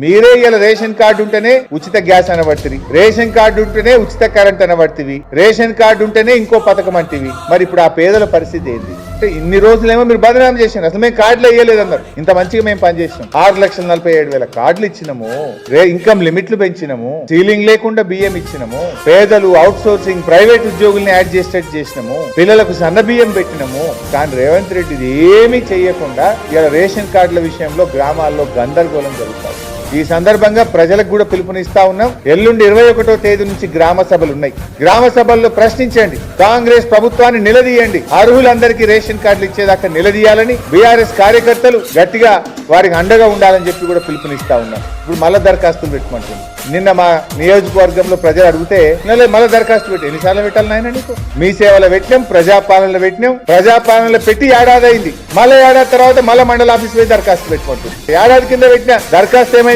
మీరే ఇలా ration card ఉంటేనే ఉచిత గ్యాస్ అనబడుతుంది, రేషన్ కార్డు ఉంటేనే ఉచిత కరెంట్ అనబడుతుంది, రేషన్ కార్డు ఉంటేనే ఇంకో పథకం అంటివి. మరి ఇప్పుడు ఆ పేదల పరిస్థితి ఏంటి అంటే ఇన్ని రోజులేమో మీరు బదనాం చేసినారు, అసలు మేము కార్డులు వేయలేదు అన్నారు. ఇంత మంచిగా మేము పనిచేసినాం, 6,47,000 కార్డులు ఇచ్చినాము, ఇన్కమ్ లిమిట్లు పెంచినాము, సీలింగ్ లేకుండా బియ్యం ఇచ్చినాము, పేదలు అవుట్ సోర్సింగ్ ప్రైవేట్ ఉద్యోగుల్ని యాడ్ చేసేటట్టు చేసినాము, పిల్లలకు సన్న బియ్యం పెట్టినాము. కానీ రేవంత్ రెడ్డి ఇది ఏమీ చేయకుండా ఇలా రేషన్ కార్డుల విషయంలో గ్రామాల్లో గందరగోళం జరుగుతారు. ఈ సందర్భంగా ప్రజలకు కూడా పిలుపునిస్తా ఉన్నాం. ఎల్లుండి 21వ తేదీ నుంచి గ్రామ సభలు ఉన్నాయి. గ్రామ సభల్లో ప్రశ్నించండి, కాంగ్రెస్ ప్రభుత్వాన్ని నిలదీయండి, అర్హులందరికీ రేషన్ కార్డులు ఇచ్చేదాకా నిలదీయాలని బీఆర్ఎస్ కార్యకర్తలు గట్టిగా వారికి అండగా ఉండాలని చెప్పి కూడా పిలుపునిస్తా ఉన్నాం. ఇప్పుడు మళ్ళా దరఖాస్తులు పెట్టమంటుంది. నిన్న మా నియోజకవర్గంలో ప్రజలు అడిగితే మళ్ళీ దరఖాస్తు పెట్టి ఎన్నిసార్లు పెట్టాలి నాయన నీకు? మీ సేవలో పెట్టినాం, ప్రజాపాలనలో పెట్టినాం, ప్రజాపాలనలో పెట్టి ఏడాది అయింది, మళ్ళీ ఏడాది తర్వాత మళ్ళీ మండల ఆఫీస్ పోయి దరఖాస్తు పెట్టమంటుంది. ఏడాది కింద పెట్టిన దరఖాస్తు ఏమైంది?